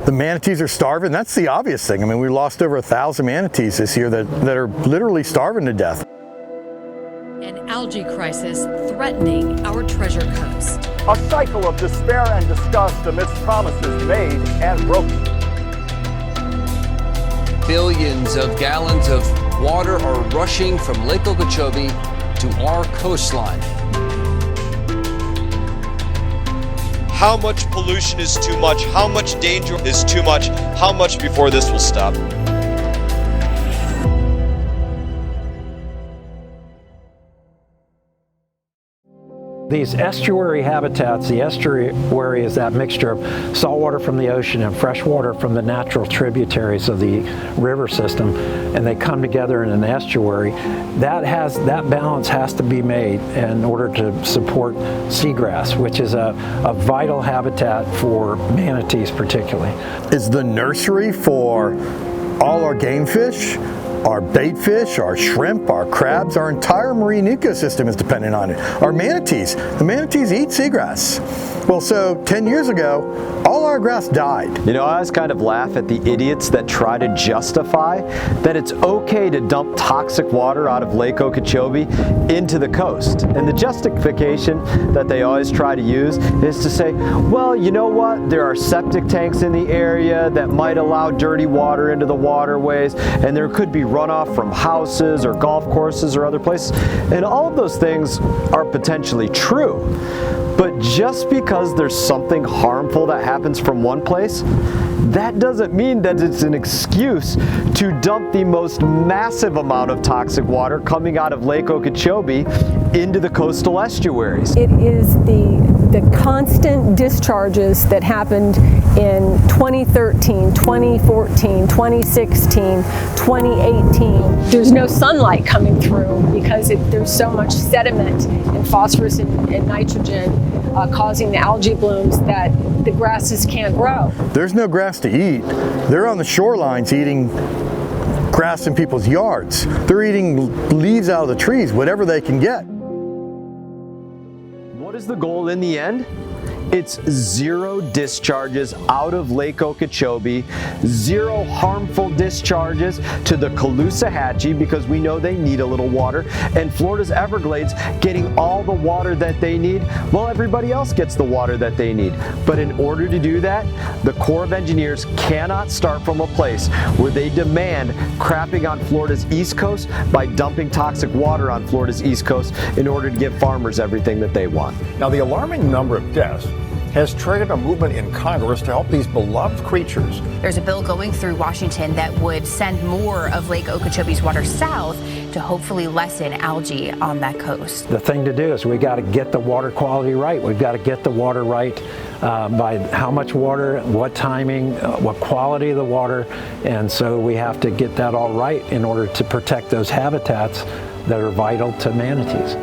The manatees are starving. That's the obvious thing. I mean, we lost over 1,000 manatees this year that are literally starving to death. An algae crisis threatening our treasure coast. A cycle of despair and disgust amidst promises made and broken. Billions of gallons of water are rushing from Lake Okeechobee to our coastline. How much pollution is too much? How much danger is too much? How much before this will stop? These estuary habitats, the estuary is that mixture of salt water from the ocean and fresh water from the natural tributaries of the river system, and they come together in an estuary. That balance has to be made in order to support seagrass, which is a vital habitat for manatees particularly. It's the nursery for all our game fish, our bait fish, our shrimp, our crabs, our entire marine ecosystem is dependent on it. Our manatees, the manatees eat seagrass. Well, so 10 years ago, all our grass died. You know, I always kind of laugh at the idiots that try to justify that it's okay to dump toxic water out of Lake Okeechobee into the coast. And the justification that they always try to use is to say, well, you know what? There are septic tanks in the area that might allow dirty water into the waterways, and there could be runoff from houses or golf courses or other places. And all of those things are potentially true. But just because there's something harmful that happens from one place, that doesn't mean that it's an excuse to dump the most massive amount of toxic water coming out of Lake Okeechobee into the coastal estuaries. It is the constant discharges that happened in 2013, 2014, 2016, 2018. There's no sunlight coming through because there's so much sediment and phosphorus and nitrogen causing the algae blooms that the grasses can't grow. There's no grass to eat. They're on the shorelines eating grass in people's yards. They're eating leaves out of the trees, whatever they can get. What is the goal in the end? It's zero discharges out of Lake Okeechobee, zero harmful discharges to the Caloosahatchee because we know they need a little water, and Florida's Everglades getting all the water that they need while everybody else gets the water that they need. But in order to do that, the Corps of Engineers cannot start from a place where they demand crapping on Florida's East Coast by dumping toxic water on Florida's East Coast in order to give farmers everything that they want. Now, the alarming number of deaths has triggered a movement in Congress to help these beloved creatures. There's a bill going through Washington that would send more of Lake Okeechobee's water south to hopefully lessen algae on that coast. The thing to do is we got to get the water quality right. We've got to get the water right by how much water, what timing, what quality of the water, and so we have to get that all right in order to protect those habitats that are vital to manatees.